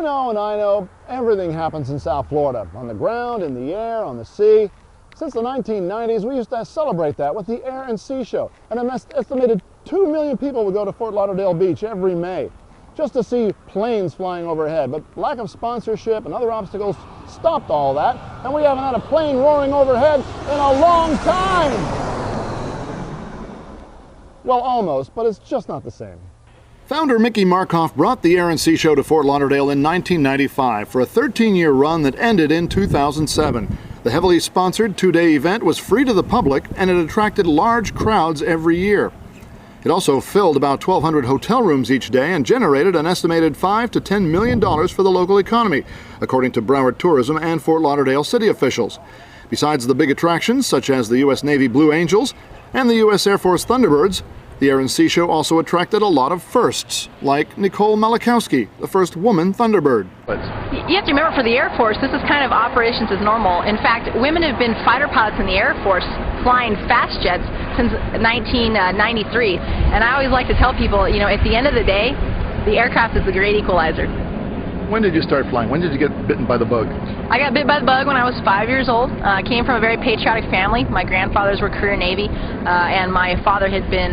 know and I know everything happens in South Florida, on the ground, in the air, on the sea. Since the 1990s, we used to celebrate that with the Air and Sea Show. And an estimated 2 million people would go to Fort Lauderdale Beach every May just to see planes flying overhead. But lack of sponsorship and other obstacles stopped all that, and we haven't had a plane roaring overhead in a long time. Well, almost, but it's just not the same. Founder Mickey Markoff brought the Air and Sea Show to Fort Lauderdale in 1995 for a 13-year run that ended in 2007. The heavily sponsored two-day event was free to the public, and it attracted large crowds every year. It also filled about 1,200 hotel rooms each day and generated an estimated $5 to $10 million for the local economy, according to Broward Tourism and Fort Lauderdale city officials. Besides the big attractions, such as the U.S. Navy Blue Angels and the U.S. Air Force Thunderbirds, the Air and Sea Show also attracted a lot of firsts, like Nicole Malachowski, the first woman Thunderbird. You have to remember, for the Air Force, this is kind of operations as normal. In fact, women have been fighter pilots in the Air Force flying fast jets since 1993. And I always like to tell people, you know, at the end of the day, the aircraft is the great equalizer. When did you start flying? When did you get bitten by the bug? I got bit by the bug when I was 5 years old. I came from a very patriotic family. My grandfathers were career Navy, and my father had been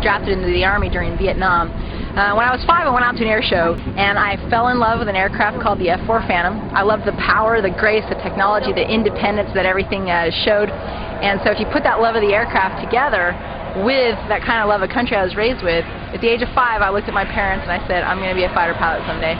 drafted into the Army during Vietnam. When I was 5, I went out to an air show, and I fell in love with an aircraft called the F-4 Phantom. I loved the power, the grace, the technology, the independence that everything showed. And so if you put that love of the aircraft together with that kind of love of country I was raised with, at the age of 5, I looked at my parents and I said, I'm going to be a fighter pilot someday.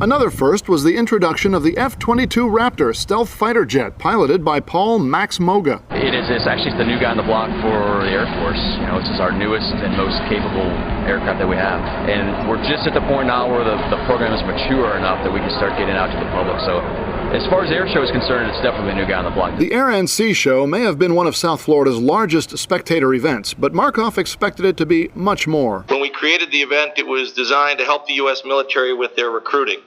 Another first was the introduction of the F-22 Raptor stealth fighter jet, piloted by Paul Max Moga. It's actually the new guy on the block for the Air Force. You know, it's just our newest and most capable aircraft that we have. And we're just at the point now where the program is mature enough that we can start getting out to the public. So as far as the air show is concerned, it's definitely the new guy on the block. The Air and Sea Show may have been one of South Florida's largest spectator events, but Markoff expected it to be much more. When we created the event, it was designed to help the U.S. military with their recruiting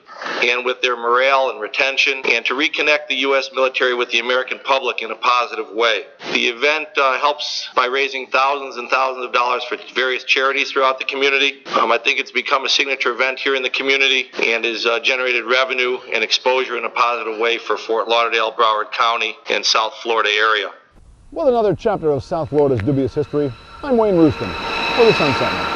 and with their morale and retention, and to reconnect the U.S. military with the American public in a positive way. The event helps by raising thousands and thousands of dollars for various charities throughout the community. I think it's become a signature event here in the community and has generated revenue and exposure in a positive way for Fort Lauderdale, Broward County, and South Florida area. With another chapter of South Florida's dubious history, I'm Wayne Roustan for the Sun Sentinel.